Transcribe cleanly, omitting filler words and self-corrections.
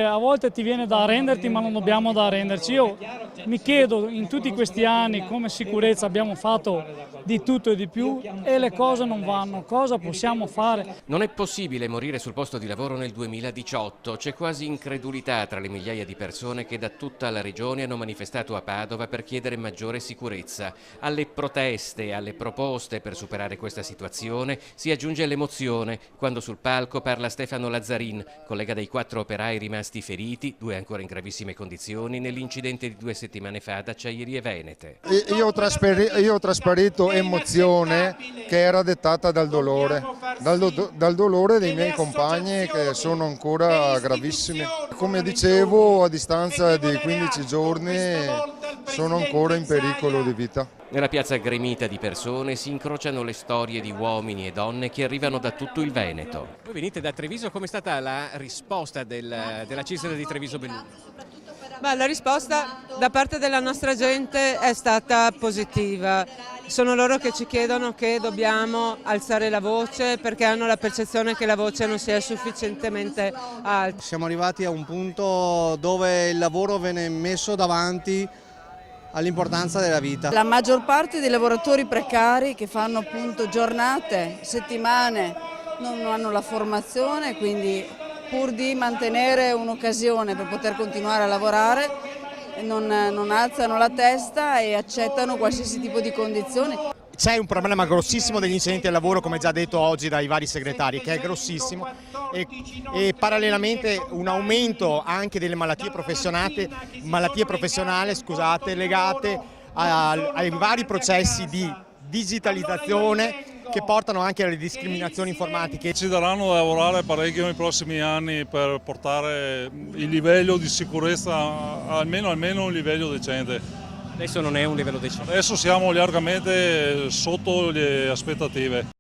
A volte ti viene da arrenderti, ma non dobbiamo da arrenderci. Io mi chiedo, in tutti questi anni come sicurezza abbiamo fatto di tutto e di più e le cose non vanno. Cosa possiamo fare? Non è possibile morire sul posto di lavoro nel 2018. C'è quasi incredulità tra le migliaia di persone che da tutta la regione hanno manifestato a Padova per chiedere maggiore sicurezza. Alle proteste e alle proposte per superare questa situazione si aggiunge l'emozione quando sul palco parla Stefano Lazzarin, collega dei 4 operai rimasti feriti, 2 ancora in gravissime condizioni, nell'incidente di 2 settimane fa ad Acciaierie Venete. Io ho trasparito emozione che era dettata dal dolore, dal dolore dei miei compagni che sono ancora gravissimi. Come dicevo, a distanza di 15 giorni sono ancora in pericolo di vita. Nella piazza gremita di persone si incrociano le storie di uomini e donne che arrivano da tutto il Veneto. Voi venite da Treviso, com'è stata la risposta della CISL di Treviso Belluno? La risposta da parte della nostra gente è stata positiva. Sono loro che ci chiedono che dobbiamo alzare la voce perché hanno la percezione che la voce non sia sufficientemente alta. Siamo arrivati a un punto dove il lavoro viene messo davanti all'importanza della vita. La maggior parte dei lavoratori precari che fanno appunto giornate, settimane, non hanno la formazione, quindi pur di mantenere un'occasione per poter continuare a lavorare non alzano la testa e accettano qualsiasi tipo di condizioni. C'è un problema grossissimo degli incidenti al lavoro, come già detto oggi dai vari segretari, che è grossissimo e parallelamente un aumento anche delle malattie professionali, legate ai vari processi di digitalizzazione che portano anche alle discriminazioni informatiche. Ci daranno da lavorare parecchio nei prossimi anni per portare il livello di sicurezza almeno un livello decente. Adesso non è un livello decente. Adesso siamo largamente sotto le aspettative.